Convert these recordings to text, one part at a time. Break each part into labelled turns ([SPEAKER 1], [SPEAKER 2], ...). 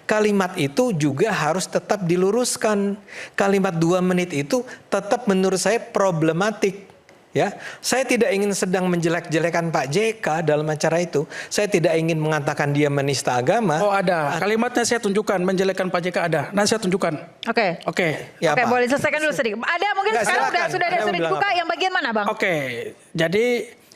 [SPEAKER 1] kalimat itu juga harus tetap diluruskan. Kalimat 2 menit itu tetap menurut saya problematik. Ya, saya tidak ingin sedang menjelek-jelekan Pak JK dalam acara itu. Saya tidak ingin mengatakan dia menista agama.
[SPEAKER 2] Oh ada, kalimatnya saya tunjukkan, menjelekkan Pak JK ada. Nanti saya tunjukkan. Oke.
[SPEAKER 1] Ya,
[SPEAKER 3] Oke, boleh selesaikan dulu sedikit. Ada mungkin
[SPEAKER 1] Nggak,
[SPEAKER 3] sekarang
[SPEAKER 1] silakan.
[SPEAKER 3] sudah ada sudut buka yang bagian mana, Bang?
[SPEAKER 2] Oke, jadi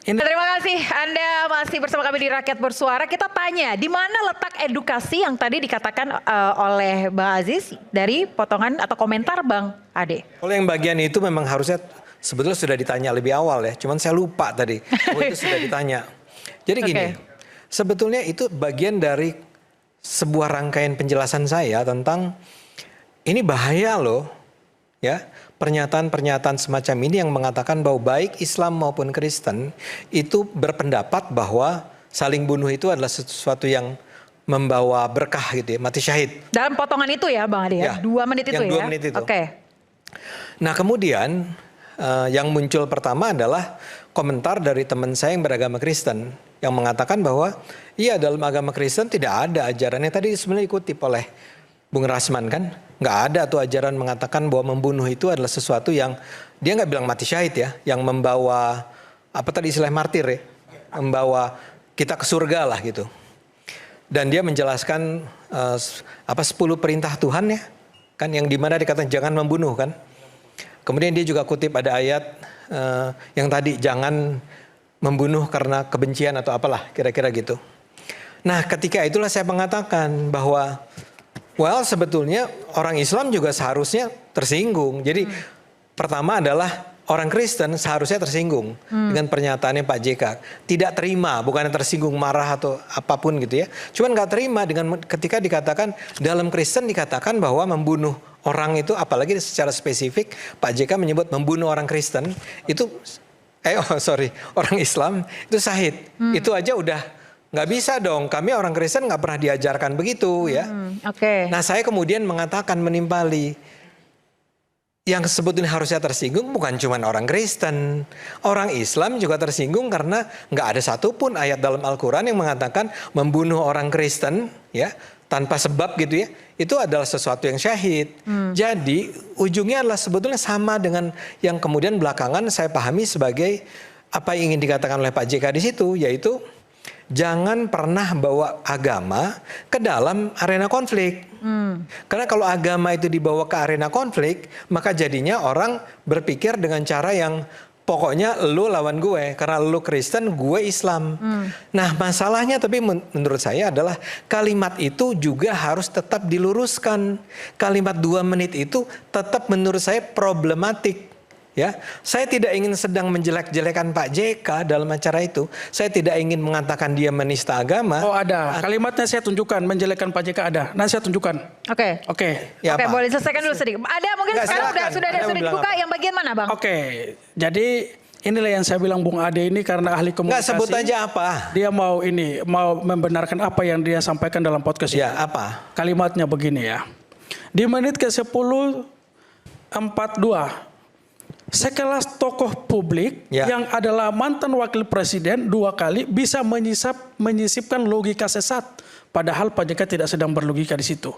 [SPEAKER 2] ini
[SPEAKER 3] Terima kasih Anda masih bersama kami di Rakyat Bersuara. Kita tanya, di mana letak edukasi yang tadi dikatakan oleh Bang Aziz dari potongan atau komentar Bang Ade?
[SPEAKER 1] Kalau yang bagian itu memang harusnya sebetulnya sudah ditanya lebih awal ya. Cuman saya lupa tadi. Oh, itu sudah ditanya. Jadi gini, sebetulnya itu bagian dari sebuah rangkaian penjelasan saya tentang ini bahaya loh. Ya, pernyataan-pernyataan semacam ini yang mengatakan bahwa baik Islam maupun Kristen itu berpendapat bahwa saling bunuh itu adalah sesuatu yang membawa berkah gitu ya, mati syahid.
[SPEAKER 3] Dalam potongan itu ya Bang Ade ya, 2 menit itu
[SPEAKER 1] yang
[SPEAKER 3] ya?
[SPEAKER 1] 2 menit itu.
[SPEAKER 3] Oke.
[SPEAKER 1] Nah kemudian yang muncul pertama adalah komentar dari teman saya yang beragama Kristen yang mengatakan bahwa iya dalam agama Kristen tidak ada ajarannya, tadi sebenarnya dikutip oleh Bung Rasman kan, nggak ada tuh ajaran mengatakan bahwa membunuh itu adalah sesuatu yang dia nggak bilang mati syahid ya, yang membawa apa tadi istilah martir ya, membawa kita ke surga lah gitu. Dan dia menjelaskan 10 perintah Tuhan ya, kan yang dimana dikatakan jangan membunuh kan. Kemudian dia juga kutip ada ayat yang tadi jangan membunuh karena kebencian atau apalah kira-kira gitu. Nah ketika itulah saya mengatakan bahwa sebetulnya orang Islam juga seharusnya tersinggung. Jadi pertama adalah orang Kristen seharusnya tersinggung dengan pernyataannya Pak JK. Tidak terima, bukannya tersinggung, marah atau apapun gitu ya. Cuman nggak terima dengan ketika dikatakan dalam Kristen dikatakan bahwa membunuh orang itu, apalagi secara spesifik Pak JK menyebut membunuh orang Kristen itu, orang Islam itu syahid. Itu aja udah nggak bisa dong, kami orang Kristen nggak pernah diajarkan begitu ya. Nah saya kemudian mengatakan menimpali, yang sebetulnya harusnya tersinggung bukan cuma orang Kristen, orang Islam juga tersinggung karena nggak ada satupun ayat dalam Al-Quran yang mengatakan membunuh orang Kristen ya tanpa sebab gitu ya, itu adalah sesuatu yang syahid. Jadi ujungnya adalah sebetulnya sama dengan yang kemudian belakangan saya pahami sebagai apa yang ingin dikatakan oleh Pak JK di situ, yaitu jangan pernah bawa agama ke dalam arena konflik. Karena kalau agama itu dibawa ke arena konflik, maka jadinya orang berpikir dengan cara yang pokoknya lu lawan gue, karena lu Kristen, gue Islam. Nah masalahnya tapi menurut saya adalah kalimat itu juga harus tetap diluruskan. Kalimat 2 menit itu tetap menurut saya problematik. Ya, saya tidak ingin sedang menjelek-jelekan Pak JK dalam acara itu. Saya tidak ingin mengatakan dia menista agama.
[SPEAKER 2] Oh ada, kalimatnya saya tunjukkan, menjelekkan Pak JK ada. Nanti saya tunjukkan.
[SPEAKER 3] Oke,
[SPEAKER 1] Ya,
[SPEAKER 3] boleh selesaikan dulu sedikit. Ada mungkin
[SPEAKER 1] Nggak,
[SPEAKER 3] sekarang
[SPEAKER 1] silakan.
[SPEAKER 3] sudah ada sudut buka yang bagian mana Bang?
[SPEAKER 2] Oke, jadi inilah yang saya bilang Bung Ade ini karena ahli komunikasi.
[SPEAKER 1] Nggak, sebut aja apa.
[SPEAKER 2] Dia mau membenarkan apa yang dia sampaikan dalam podcast
[SPEAKER 1] Ya,
[SPEAKER 2] ini.
[SPEAKER 1] apa?
[SPEAKER 2] Kalimatnya begini ya. Di menit ke 10:42. Sekelas tokoh publik yang adalah mantan wakil presiden 2 kali bisa menyisipkan logika sesat. Padahal Pak JK tidak sedang berlogika di situ.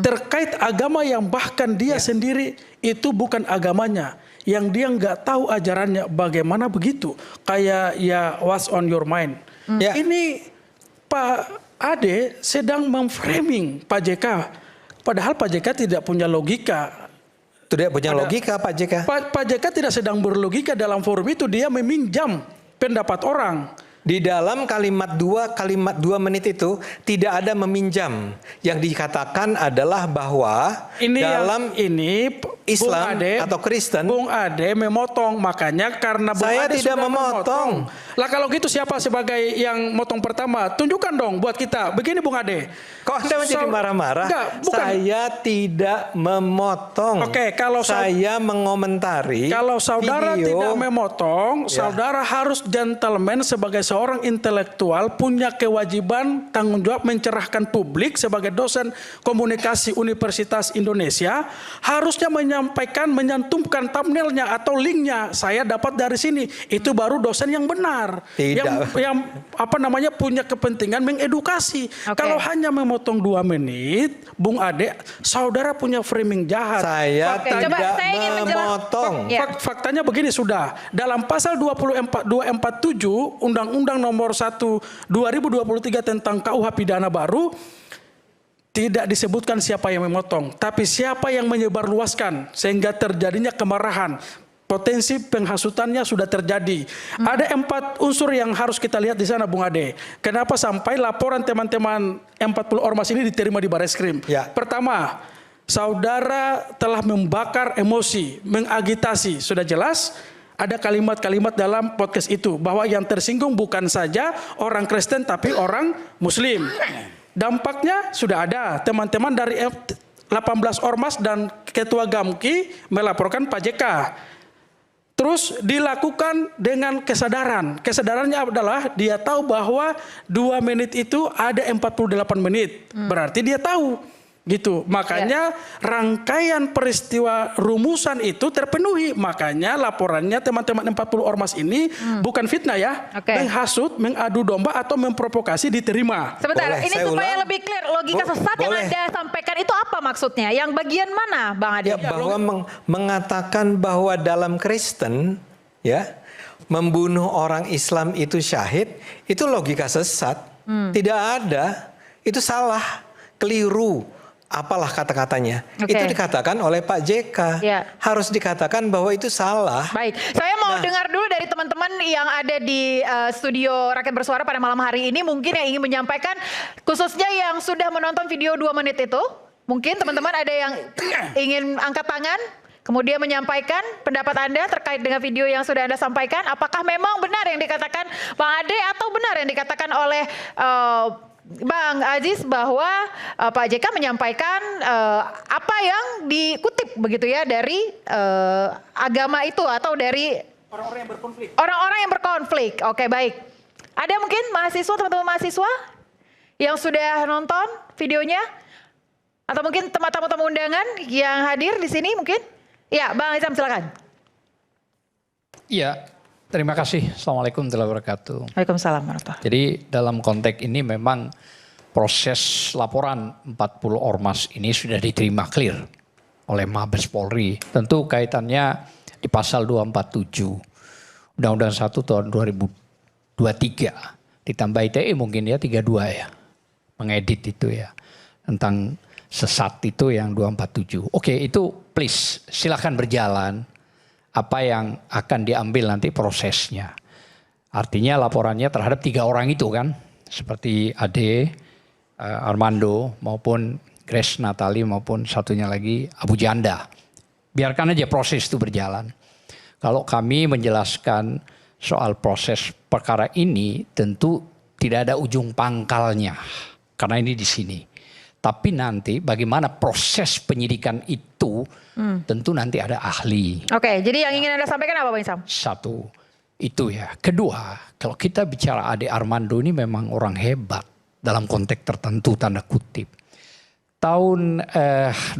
[SPEAKER 2] Terkait agama yang bahkan dia sendiri itu bukan agamanya. Yang dia nggak tahu ajarannya bagaimana begitu. Kayak ya what's on your mind. Ini Pak Ade sedang memframing Pak JK. Padahal Pak JK tidak punya logika.
[SPEAKER 1] Tidak punya logika Pak JK.
[SPEAKER 2] Pak JK tidak sedang berlogika dalam forum itu, dia meminjam pendapat orang.
[SPEAKER 1] Di dalam kalimat 2 menit itu tidak ada meminjam. Yang dikatakan adalah bahwa dalam Islam atau Kristen.
[SPEAKER 2] Bung Ade memotong, makanya karena Bung
[SPEAKER 1] Saya
[SPEAKER 2] Ade
[SPEAKER 1] tidak
[SPEAKER 2] sudah
[SPEAKER 1] memotong.
[SPEAKER 2] Lah kalau gitu siapa sebagai yang motong pertama? Tunjukkan dong buat kita. Begini Bung Ade.
[SPEAKER 1] Kok Anda menjadi marah-marah? Saya tidak memotong.
[SPEAKER 2] Oke, kalau
[SPEAKER 1] saya mengomentari.
[SPEAKER 2] Kalau saudara
[SPEAKER 1] video,
[SPEAKER 2] tidak memotong, saudara harus gentleman sebagai seorang intelektual, punya kewajiban tanggung jawab mencerahkan publik sebagai dosen komunikasi Universitas Indonesia, harusnya menyantumkan thumbnailnya atau linknya, saya dapat dari sini. Itu baru dosen yang benar. Yang punya kepentingan mengedukasi. Kalau hanya memotong 2 menit, Bung Ade, saudara punya framing jahat.
[SPEAKER 1] Saya tidak memotong.
[SPEAKER 2] Faktanya begini sudah. Dalam pasal 247 Undang-Undang Nomor 1 2023 tentang KUH pidana baru, tidak disebutkan siapa yang memotong, tapi siapa yang menyebarluaskan sehingga terjadinya kemarahan. Potensi penghasutannya sudah terjadi. Ada 4 unsur yang harus kita lihat di sana, Bung Ade. Kenapa sampai laporan teman-teman 40 ormas ini diterima di Bareskrim? Pertama, saudara telah membakar emosi, mengagitasi. Sudah jelas ada kalimat-kalimat dalam podcast itu bahwa yang tersinggung bukan saja orang Kristen tapi orang Muslim. Dampaknya sudah ada, teman-teman dari 18 ormas dan ketua Gamki melaporkan Pak JK. Terus dilakukan dengan kesadaran. Kesadarannya adalah dia tahu bahwa 2 menit itu ada 48 menit. Berarti dia tahu. Gitu. Makanya rangkaian peristiwa rumusan itu terpenuhi. Makanya laporannya teman-teman 40 ormas ini bukan fitnah ya. Menghasut, mengadu domba atau memprovokasi diterima.
[SPEAKER 3] Sebentar, ini supaya lebih clear. Logika sesat yang Anda sampaikan itu apa maksudnya? Yang bagian mana, Bang Ade?
[SPEAKER 1] Bahwa mengatakan bahwa dalam Kristen membunuh orang Islam itu syahid, itu logika sesat. Tidak ada. Itu salah, keliru. Apalah kata-katanya. Itu dikatakan oleh Pak JK. Harus dikatakan bahwa itu salah.
[SPEAKER 3] Baik, saya mau dengar dulu dari teman-teman yang ada di studio Rakyat Bersuara pada malam hari ini. Mungkin yang ingin menyampaikan, khususnya yang sudah menonton video 2 menit itu. Mungkin teman-teman ada yang ingin angkat tangan, kemudian menyampaikan pendapat Anda terkait dengan video yang sudah Anda sampaikan. Apakah memang benar yang dikatakan Bang Ade atau benar yang dikatakan oleh Bang Aziz bahwa Pak JK menyampaikan apa yang dikutip begitu ya dari agama itu atau dari orang-orang yang berkonflik. Orang-orang yang berkonflik. Oke, baik. Ada mungkin mahasiswa, teman-teman mahasiswa yang sudah nonton videonya atau mungkin tamu-tamu undangan yang hadir di sini mungkin? Ya, Bang Izam silakan.
[SPEAKER 4] Iya. Terima kasih. Assalamualaikum warahmatullahi wabarakatuh.
[SPEAKER 3] Waalaikumsalam warahmatullahi.
[SPEAKER 4] Jadi dalam konteks ini memang proses laporan 40 ormas ini sudah diterima clear oleh Mabes Polri. Tentu kaitannya di pasal 247 Undang-Undang 1 tahun 2023 ditambah ITE mungkin ya 32 ya. Mengedit itu ya. Tentang sesat itu yang 247. Oke, itu please silakan berjalan. Apa yang akan diambil nanti prosesnya. Artinya laporannya terhadap 3 orang itu kan. Seperti Ade, Armando maupun Grace Natali maupun satunya lagi Abu Janda. Biarkan aja proses itu berjalan. Kalau kami menjelaskan soal proses perkara ini tentu tidak ada ujung pangkalnya. Karena ini di sini. Tapi nanti bagaimana proses penyidikan itu tentu nanti ada ahli.
[SPEAKER 3] Oke, jadi yang ingin Anda sampaikan apa Bang Isam?
[SPEAKER 4] Satu, itu ya. Kedua, kalau kita bicara Ade Armando ini memang orang hebat dalam konteks tertentu tanda kutip. Tahun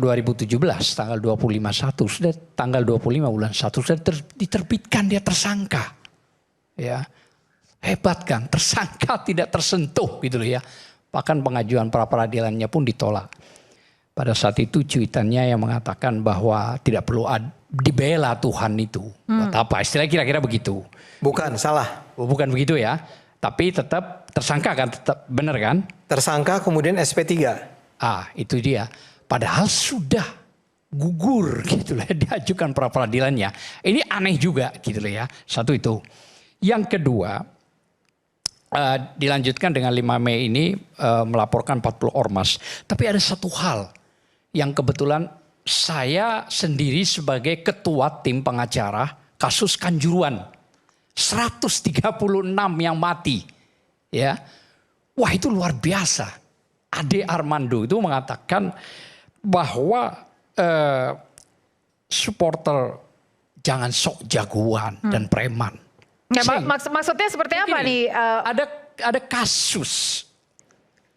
[SPEAKER 4] 2017 tanggal 25/1 sudah tanggal 25 bulan 1 sudah diterbitkan dia tersangka. Ya. Hebat kan, tersangka tidak tersentuh gitu loh ya. Bahkan pengajuan pra peradilannya pun ditolak. Pada saat itu cuitannya yang mengatakan bahwa tidak perlu dibela Tuhan itu. Buat apa? Istilahnya kira-kira begitu.
[SPEAKER 1] Bukan, salah.
[SPEAKER 4] Bukan begitu ya. Tapi tetap tersangka kan, tetap benar kan?
[SPEAKER 1] Tersangka kemudian SP3.
[SPEAKER 4] Itu dia. Padahal sudah gugur gitu loh, diajukan pra peradilannya. Ini aneh juga gitu loh ya. Satu itu. Yang kedua, dilanjutkan dengan 5 Mei ini melaporkan 40 ormas. Tapi ada satu hal yang kebetulan saya sendiri sebagai ketua tim pengacara kasus Kanjuruhan. 136 yang mati. Ya. Wah, itu luar biasa. Ade Armando itu mengatakan bahwa supporter jangan sok jagoan dan preman.
[SPEAKER 3] Ya, maksudnya seperti apa nih?
[SPEAKER 4] Ada kasus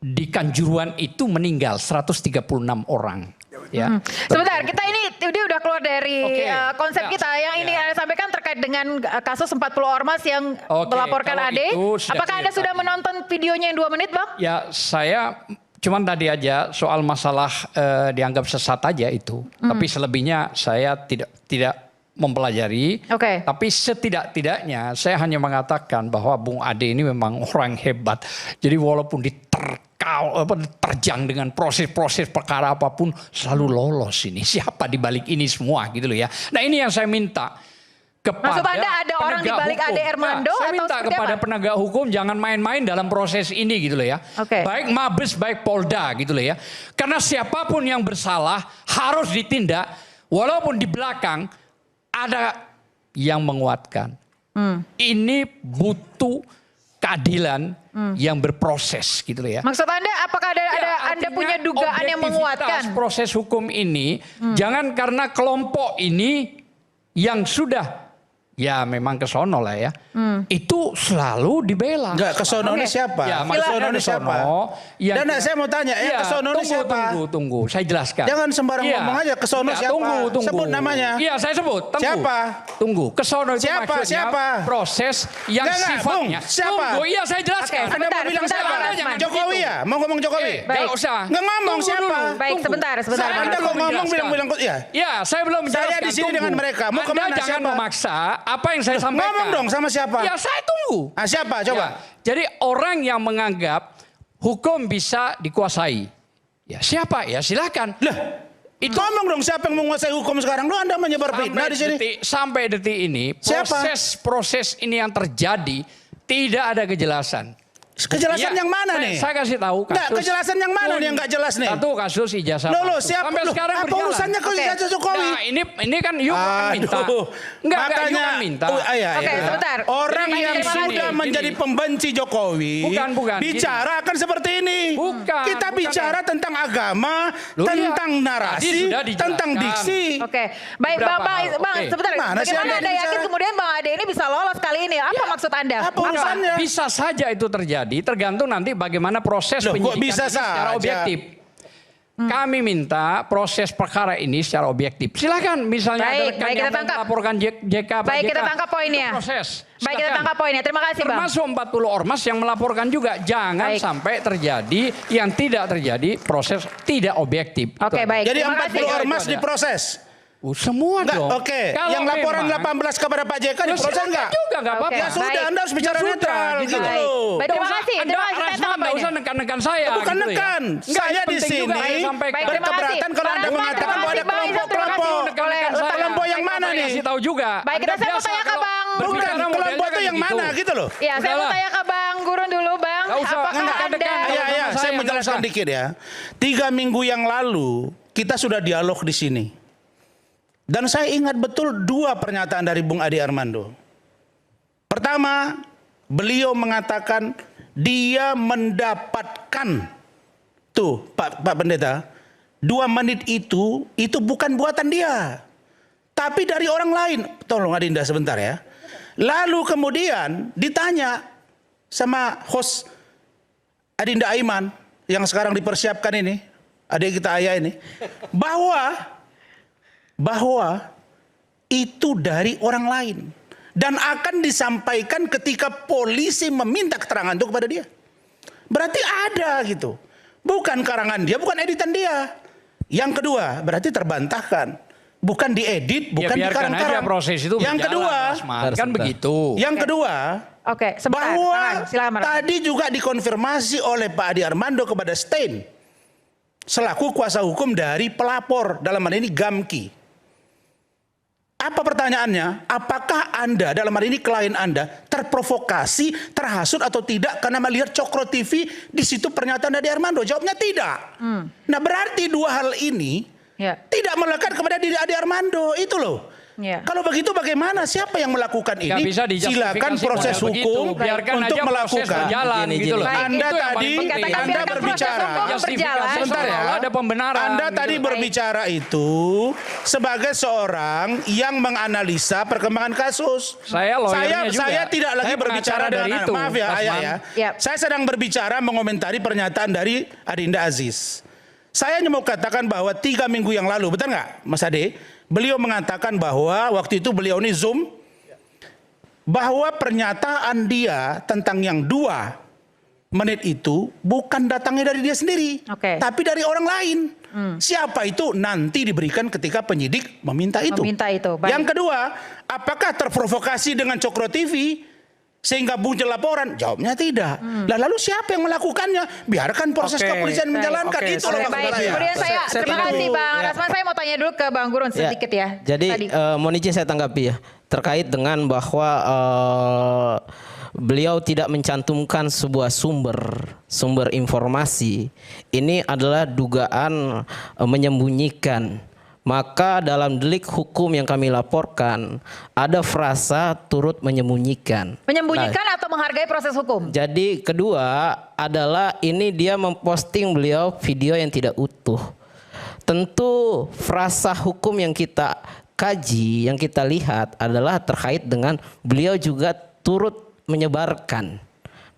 [SPEAKER 4] di Kanjuruhan itu meninggal 136 orang. Ya.
[SPEAKER 3] Sebentar, kita ini dia udah keluar dari konsep kita. Yang ini Anda sampaikan terkait dengan kasus 40 ormas yang melaporkan Ade. Apakah Anda sudah menonton videonya yang 2 menit, Bang?
[SPEAKER 4] Ya, saya cuman tadi aja soal masalah dianggap sesat aja itu. Tapi selebihnya saya tidak mempelajari. Tapi setidak-tidaknya saya hanya mengatakan bahwa Bung Ade ini memang orang hebat. Jadi walaupun terjang dengan proses-proses perkara apapun selalu lolos ini. Siapa di balik ini semua gitu loh ya. Nah, ini yang saya minta kepada
[SPEAKER 3] maksud Anda ada orang di balik Ade Armando?
[SPEAKER 4] Saya minta kepada penegak hukum jangan main-main dalam proses ini gitu loh ya. Baik Mabes, baik Polda gitu loh ya. Karena siapapun yang bersalah harus ditindak walaupun di belakang ada yang menguatkan. Ini butuh keadilan yang berproses gitu loh ya.
[SPEAKER 3] Maksud Anda apakah Anda punya dugaan yang menguatkan?
[SPEAKER 4] Proses hukum ini jangan karena kelompok ini yang sudah ya memang kesono lah ya. Itu selalu dibela.
[SPEAKER 5] Enggak, kesono ini siapa?
[SPEAKER 4] Ya,
[SPEAKER 5] kesono ini siapa? Dan saya mau tanya, yang kesono ini siapa?
[SPEAKER 4] Tunggu, saya jelaskan.
[SPEAKER 5] Jangan sembarang ngomong aja, kesono siapa?
[SPEAKER 4] Tunggu.
[SPEAKER 5] Sebut namanya.
[SPEAKER 4] Iya, saya sebut.
[SPEAKER 5] Siapa?
[SPEAKER 4] Tunggu, kesono itu maksudnya proses yang sifatnya.
[SPEAKER 5] Siapa?
[SPEAKER 4] Tunggu, iya saya jelaskan.
[SPEAKER 5] Anda mau bilang siapa? Jokowi ya? Mau ngomong Jokowi?
[SPEAKER 4] Enggak usah.
[SPEAKER 5] Enggak ngomong siapa?
[SPEAKER 3] Baik, sebentar.
[SPEAKER 5] Anda kok ngomong bilang ya?
[SPEAKER 4] Ya, saya belum menjelaskan.
[SPEAKER 5] Saya di sini dengan mereka. Mau kemana siapa?
[SPEAKER 4] Jangan memaksa apa yang saya sampaikan.
[SPEAKER 5] Ngomong dong sama siapa?
[SPEAKER 4] Ya, saya tunggu.
[SPEAKER 5] Siapa? Coba.
[SPEAKER 4] Ya, jadi orang yang menganggap hukum bisa dikuasai. Ya, siapa? Ya, silakan.
[SPEAKER 5] Itu ngomong dong siapa yang menguasai hukum sekarang? Lu Anda menyebar fitnah di sini.
[SPEAKER 4] Sampai detik ini proses ini yang terjadi tidak ada kejelasan.
[SPEAKER 5] Kejelasan yang mana nih?
[SPEAKER 4] Saya kasih tahu kasus.
[SPEAKER 5] Enggak, kejelasan yang mana nih yang enggak jelas nih?
[SPEAKER 4] Satu kasus ijazah
[SPEAKER 5] Loh,
[SPEAKER 4] palsu.
[SPEAKER 5] siapa?
[SPEAKER 4] Sampai sekarang
[SPEAKER 5] apa
[SPEAKER 4] berjalan.
[SPEAKER 5] urusannya ke ijazah Jokowi?
[SPEAKER 4] Nah, ini kan Yuk kan minta. Enggak, Yuk kan minta.
[SPEAKER 3] Sebentar.
[SPEAKER 5] Orang yang sudah menjadi pembenci Jokowi
[SPEAKER 4] bukan
[SPEAKER 5] bicara akan seperti ini. Kita bicara tentang agama, tentang narasi, tentang diksi.
[SPEAKER 3] Baik, Bang, sebentar. Bagaimana Anda yakin kemudian Bang Ade ini bisa lolos kali ini? Apa maksud Anda?
[SPEAKER 5] Apa urusannya?
[SPEAKER 4] Bisa saja itu terjadi, tergantung nanti bagaimana proses penyidikan secara objektif. Kami minta proses perkara ini secara objektif. Silakan misalnya ada rekan yang melaporkan JK.
[SPEAKER 3] Baik, kita tangkap poinnya.
[SPEAKER 4] Proses.
[SPEAKER 3] Baik, kita tangkap poinnya. Terima kasih, Bang.
[SPEAKER 4] Termasuk 40 ormas yang melaporkan juga. Jangan sampai terjadi yang tidak terjadi proses tidak objektif.
[SPEAKER 3] Baik.
[SPEAKER 5] Jadi 40 ormas diproses.
[SPEAKER 4] Semua dong.
[SPEAKER 5] Yang laporan 18 kepada Pak JK diproses enggak?
[SPEAKER 4] Juga enggak apa-apa.
[SPEAKER 5] Ya sudah, Anda harus bicara netral gitu loh.
[SPEAKER 3] Baik, terima kasih.
[SPEAKER 4] Enggak usah nekan-nekan saya.
[SPEAKER 5] Bukan nekan. Saya di sini berkeberatan kalau Anda mengatakan bahwa ada kelompok yang mana nih?
[SPEAKER 4] Kasih tahu juga.
[SPEAKER 3] Baik, saya mau tanya ke Bang.
[SPEAKER 5] Bukan kelompok itu yang mana gitu loh.
[SPEAKER 3] Ya, saya mau tanya ke Bang Gurun dulu, Bang. Apakah Anda?
[SPEAKER 5] Ya, saya menjelaskan dikit ya. 3 minggu yang lalu kita sudah dialog di sini. Dan saya ingat betul 2 pernyataan dari Bung Ade Armando. Pertama, beliau mengatakan dia mendapatkan Pak Pendeta, 2 menit itu bukan buatan dia, tapi dari orang lain. Tolong Adinda sebentar ya. Lalu kemudian ditanya sama host Adinda Aiman yang sekarang dipersiapkan ini, adik kita Ayah ini, bahwa itu dari orang lain dan akan disampaikan ketika polisi meminta keterangan itu kepada dia. Berarti ada gitu. Bukan karangan dia, bukan editan dia. Yang kedua, berarti terbantahkan. Bukan diedit, bukan dikarang-karang.
[SPEAKER 4] Proses itu
[SPEAKER 5] yang kedua,
[SPEAKER 4] kan begitu.
[SPEAKER 5] Yang kedua,
[SPEAKER 3] sebentar.
[SPEAKER 5] bahwa tadi juga dikonfirmasi oleh Pak Ade Armando kepada Stein selaku kuasa hukum dari pelapor, dalam hal ini Gamki. Apa pertanyaannya? Apakah Anda, dalam hal ini klien Anda, terprovokasi, terhasut atau tidak karena melihat Cokro TV di situ pernyataan Ade Armando? Jawabnya tidak. Nah, berarti 2 hal ini tidak melekat kepada diri Ade Armando, itu loh. Kalau begitu bagaimana? Siapa yang melakukan ini? Silakan proses hukum untuk melakukan. Anda berbicara. Sebentar ya.
[SPEAKER 4] Ada pembenaran.
[SPEAKER 5] Anda tadi berbicara itu sebagai seorang yang menganalisa perkembangan kasus. Saya tidak lagi berbicara dengan itu. Maaf ya, Ayah ya. Saya sedang berbicara mengomentari pernyataan dari Adinda Aziz. Saya hanya mau katakan bahwa 3 minggu yang lalu, betul nggak Mas Ade? Beliau mengatakan bahwa waktu itu beliau ini Zoom, bahwa pernyataan dia tentang yang 2 menit itu bukan datangnya dari dia sendiri, tapi dari orang lain. Siapa itu nanti diberikan ketika penyidik meminta itu.
[SPEAKER 3] Baik.
[SPEAKER 5] Yang kedua, apakah terprovokasi dengan Cokro TV sehingga muncul laporan? Jawabnya tidak. Lalu siapa yang melakukannya? Biarkan proses kepolisian menjalankan. Itu loh maksud saya.
[SPEAKER 3] Kemudian saya terima kasih Bang Rasman. Saya mau tanya dulu ke Bang Gurun sedikit ya.
[SPEAKER 6] Jadi mohon izin saya tanggapi ya terkait dengan bahwa beliau tidak mencantumkan sebuah sumber informasi. Ini adalah dugaan menyembunyikan. Maka dalam delik hukum yang kami laporkan ada frasa turut menyembunyikan.
[SPEAKER 3] Menyembunyikan atau menghargai proses hukum?
[SPEAKER 6] Jadi kedua adalah ini dia memposting beliau video yang tidak utuh. Tentu frasa hukum yang kita kaji, yang kita lihat adalah terkait dengan beliau juga turut menyebarkan,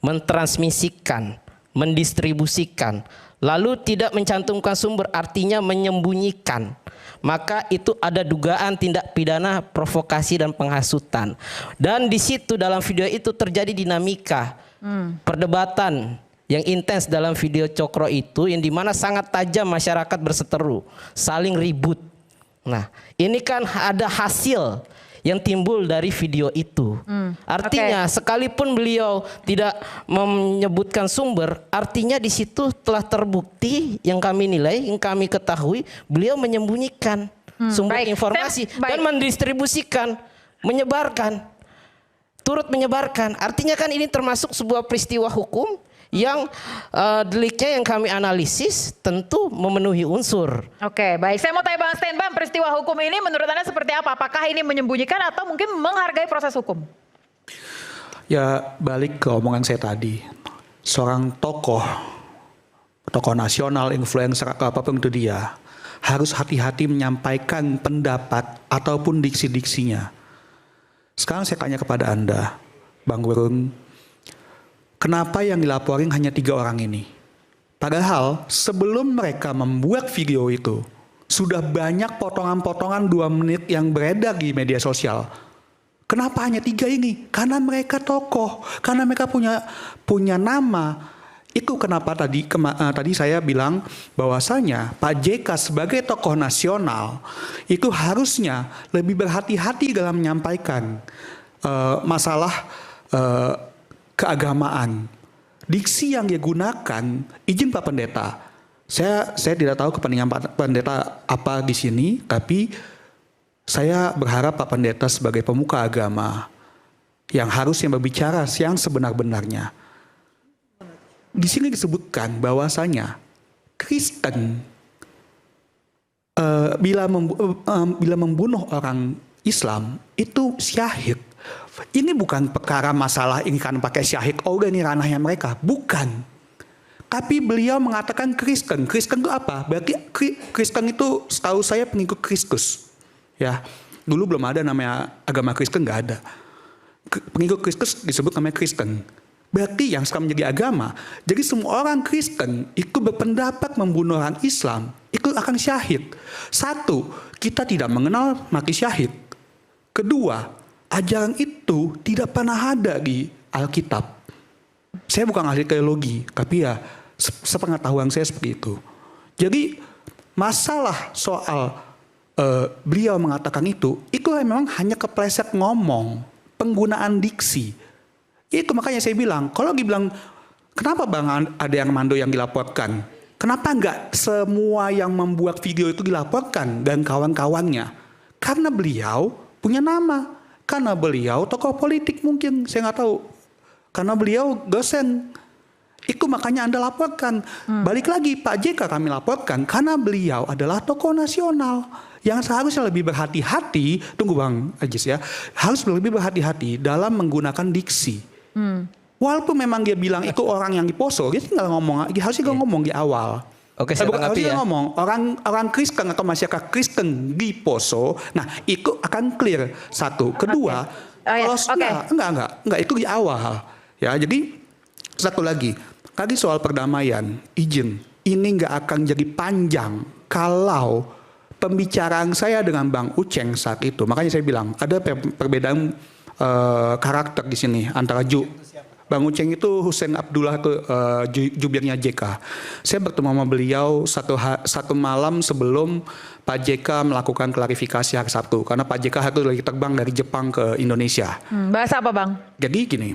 [SPEAKER 6] mentransmisikan, mendistribusikan, lalu tidak mencantumkan sumber artinya menyembunyikan. Maka itu ada dugaan tindak pidana provokasi dan penghasutan. Dan di situ dalam video itu terjadi dinamika, perdebatan yang intens dalam video Cokro itu, yang dimana sangat tajam masyarakat berseteru, saling ribut. Nah, ini kan ada hasil yang timbul dari video itu. Artinya sekalipun beliau tidak menyebutkan sumber, artinya di situ telah terbukti yang kami nilai, yang kami ketahui, beliau menyembunyikan sumber informasi dan mendistribusikan, menyebarkan, turut menyebarkan. Artinya kan ini termasuk sebuah peristiwa hukum yang deliknya yang kami analisis tentu memenuhi unsur.
[SPEAKER 3] Oke, baik. Saya mau tanya Bang Sten, Bang, peristiwa hukum ini menurut Anda seperti apa? Apakah ini menyembunyikan atau mungkin menghargai proses hukum?
[SPEAKER 7] Ya balik ke omongan saya tadi. Seorang tokoh nasional, influencer, apapun itu dia, harus hati-hati menyampaikan pendapat ataupun diksi-diksinya. Sekarang saya tanya kepada Anda, Bang Gurun, kenapa yang dilaporin hanya 3 orang ini? Padahal sebelum mereka membuat video itu, sudah banyak potongan-potongan 2 menit yang beredar di media sosial. Kenapa hanya 3 ini? Karena mereka tokoh, karena mereka punya nama. Itu kenapa tadi saya bilang bahwasanya Pak JK sebagai tokoh nasional itu harusnya lebih berhati-hati dalam menyampaikan masalah keagamaan. Diksi yang dia gunakan, izin Pak Pendeta. Saya tidak tahu kepentingan Pak Pendeta apa di sini, tapi saya berharap Pak Pendeta sebagai pemuka agama yang harusnya berbicara yang sebenar-benarnya. Di sini disebutkan bahwasanya Kristen bila membunuh orang Islam itu syahid. Ini bukan perkara masalah ini kan pakai syahid, oh ini ranahnya mereka, bukan. Tapi beliau mengatakan Kristen. Kristen itu apa? Berarti Kristen itu setahu saya pengikut Kristus. Ya, dulu belum ada namanya agama Kristen, nggak ada. Pengikut Kristus disebut namanya Kristen. Berarti yang sekarang menjadi agama. Jadi semua orang Kristen itu berpendapat membunuh orang Islam, itu akan syahid. Satu, kita tidak mengenal mati syahid. Kedua, ajaran itu tidak pernah ada di Alkitab. Saya bukan ahli teologi, tapi ya sepengetahuan saya seperti itu. Jadi masalah soal beliau mengatakan itu memang hanya kepleset ngomong, penggunaan diksi. Itu makanya saya bilang, kalau dibilang kenapa Bang ada yang Armando yang dilaporkan? Kenapa enggak semua yang membuat video itu dilaporkan dan kawan-kawannya? Karena beliau punya nama. Karena beliau tokoh politik mungkin, saya nggak tahu. Karena beliau dosen. Itu makanya Anda laporkan. Balik lagi Pak JK kami laporkan karena beliau adalah tokoh nasional yang seharusnya lebih berhati-hati. Tunggu Bang Ajis ya, harus lebih berhati-hati dalam menggunakan diksi. Walaupun memang dia bilang itu orang yang diposo, dia tinggal ngomong, dia harusnya ngomong di awal.
[SPEAKER 6] Oke, saya tanggapi ya.
[SPEAKER 7] Ngomong orang Kristen atau masyarakat Kristen di Poso, nah itu akan clear. Satu, kedua, enggak itu di awal. Ya, jadi satu lagi, tadi soal perdamaian, izin ini nggak akan jadi panjang kalau pembicaraan saya dengan Bang Uceng saat itu. Makanya saya bilang ada perbedaan karakter di sini antara Bang Uceng itu Hussein Abdullah itu jubirnya JK. Saya bertemu sama beliau satu malam sebelum Pak JK melakukan klarifikasi hari Sabtu. Karena Pak JK hari itu lagi terbang dari Jepang ke Indonesia.
[SPEAKER 3] Bahasa apa Bang?
[SPEAKER 7] Jadi gini,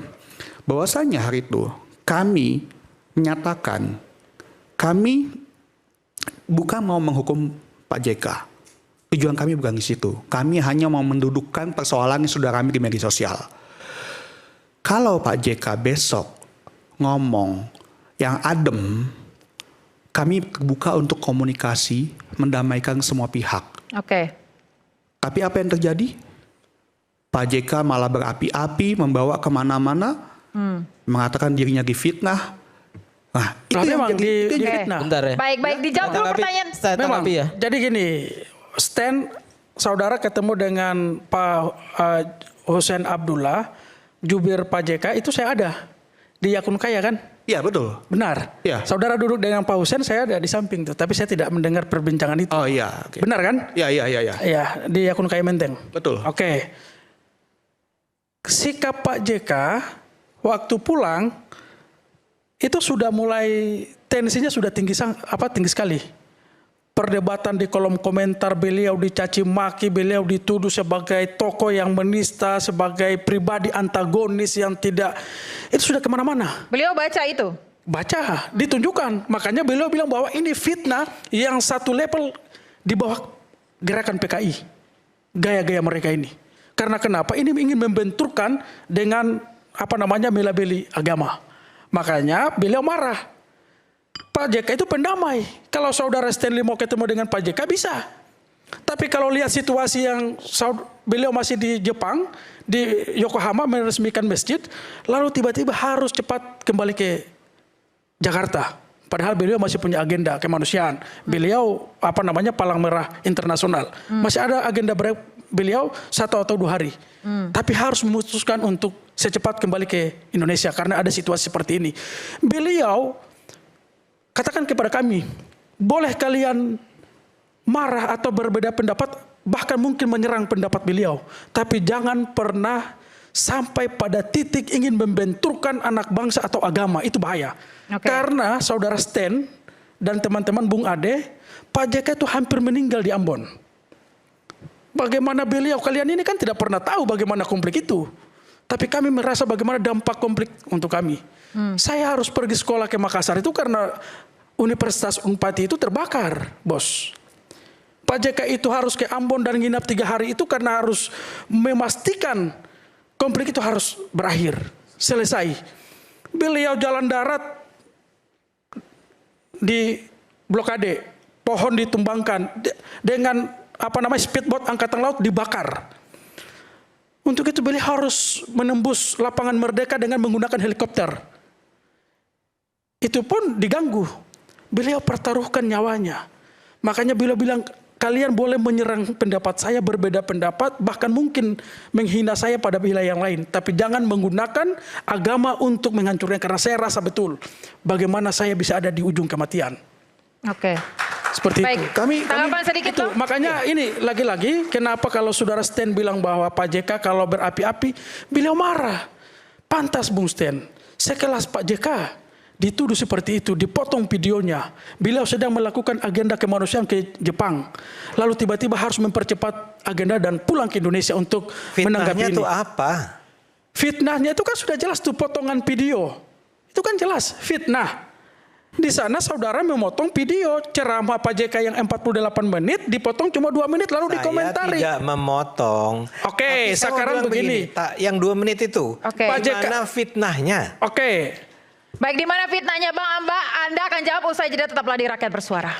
[SPEAKER 7] bahwasanya hari itu kami menyatakan kami bukan mau menghukum Pak JK. Tujuan kami bukan di situ. Kami hanya mau mendudukkan persoalan yang sudah ramai di media sosial. Kalau Pak JK besok ngomong yang adem, kami terbuka untuk komunikasi, mendamaikan semua pihak.
[SPEAKER 3] Oke.
[SPEAKER 7] Tapi apa yang terjadi? Pak JK malah berapi-api, membawa kemana-mana, mengatakan dirinya difitnah. Nah, itu yang
[SPEAKER 2] memang
[SPEAKER 7] jadi
[SPEAKER 2] difitnah.
[SPEAKER 6] Bentar ya.
[SPEAKER 3] Baik, dijawab dulu pertanyaan.
[SPEAKER 6] Saya
[SPEAKER 2] Memang.
[SPEAKER 6] tanggapi ya.
[SPEAKER 2] Jadi gini, Stan saudara ketemu dengan Pak Hussein Abdullah, jubir Pak JK, itu saya ada di Yakun Kaya kan?
[SPEAKER 7] Iya betul.
[SPEAKER 2] Benar.
[SPEAKER 7] Iya.
[SPEAKER 2] Saudara duduk dengan Pak Hussein, saya ada di samping tuh, tapi saya tidak mendengar perbincangan itu.
[SPEAKER 7] Oh iya. Okay.
[SPEAKER 2] Benar kan?
[SPEAKER 7] Iya.
[SPEAKER 2] Iya, di Yakun Kaya Menteng.
[SPEAKER 7] Betul.
[SPEAKER 2] Oke. Sikap Pak JK waktu pulang itu sudah mulai tensinya sudah tinggi sekali. Perdebatan di kolom komentar, beliau dicaci maki, beliau dituduh sebagai tokoh yang menista, sebagai pribadi antagonis yang tidak, itu sudah kemana-mana.
[SPEAKER 3] Beliau baca itu?
[SPEAKER 2] Baca, ditunjukkan. Makanya beliau bilang bahwa ini fitnah yang satu level di bawah gerakan PKI. Gaya-gaya mereka ini. Karena kenapa? Ini ingin membenturkan dengan melabeli agama. Makanya beliau marah. Pak JK itu pendamai. Kalau saudara Stanley mau ketemu dengan Pak JK bisa. Tapi kalau lihat situasi yang beliau masih di Jepang, di Yokohama meresmikan masjid, lalu tiba-tiba harus cepat kembali ke Jakarta. Padahal beliau masih punya agenda kemanusiaan. Beliau Palang Merah Internasional. Masih ada agenda beliau 1 atau 2 hari. Tapi harus memutuskan untuk secepat kembali ke Indonesia karena ada situasi seperti ini. Beliau katakan kepada kami, boleh kalian marah atau berbeda pendapat, bahkan mungkin menyerang pendapat beliau. Tapi jangan pernah sampai pada titik ingin membenturkan anak bangsa atau agama, itu bahaya.
[SPEAKER 3] Okay.
[SPEAKER 2] Karena saudara Stan dan teman-teman Bung Ade, Pak JK itu hampir meninggal di Ambon. Bagaimana beliau, kalian ini kan tidak pernah tahu bagaimana konflik itu. Tapi kami merasa bagaimana dampak konflik untuk kami. Saya harus pergi sekolah ke Makassar itu karena Universitas Unpati itu terbakar, bos. Pak JK itu harus ke Ambon dan nginap 3 hari itu karena harus memastikan konflik itu harus berakhir, selesai. Beliau jalan darat di blokade, pohon ditumbangkan, dengan speedboat angkatan laut dibakar. Untuk itu beliau harus menembus lapangan Merdeka dengan menggunakan helikopter. Itu pun diganggu. Beliau pertaruhkan nyawanya. Makanya beliau bilang, kalian boleh menyerang pendapat saya, berbeda pendapat, bahkan mungkin menghina saya pada wilayah yang lain. Tapi jangan menggunakan agama untuk menghancurnya. Karena saya rasa betul bagaimana saya bisa ada di ujung kematian.
[SPEAKER 3] Oke.
[SPEAKER 2] Seperti
[SPEAKER 3] Baik.
[SPEAKER 2] itu.
[SPEAKER 3] Tanggapan sedikit
[SPEAKER 2] itu,
[SPEAKER 3] Bang?
[SPEAKER 2] makanya ini lagi-lagi kenapa kalau saudara Stan bilang bahwa Pak JK kalau berapi-api, beliau marah. Pantas Bung Stan, sekelas Pak JK dituduh seperti itu, dipotong videonya. Beliau sedang melakukan agenda kemanusiaan ke Jepang. Lalu tiba-tiba harus mempercepat agenda dan pulang ke Indonesia untuk menanggapi ini.
[SPEAKER 1] Fitnahnya itu apa?
[SPEAKER 2] Fitnahnya itu kan sudah jelas tuh potongan video. Itu kan jelas fitnah. Di sana saudara memotong video ceramah Pak JK yang 48 menit, dipotong cuma 2 menit lalu dikomentari.
[SPEAKER 1] Saya tidak memotong.
[SPEAKER 2] Oke,
[SPEAKER 1] Tapi saya
[SPEAKER 2] sekarang
[SPEAKER 1] mau bilang
[SPEAKER 2] begini.
[SPEAKER 1] yang 2 menit itu,
[SPEAKER 3] Oke.
[SPEAKER 2] Pak JK.
[SPEAKER 1] Mana fitnahnya?
[SPEAKER 2] Oke.
[SPEAKER 3] Baik, di mana fitnahnya Bang Amba? Anda akan jawab usai jeda, tetaplah di Rakyat Bersuara.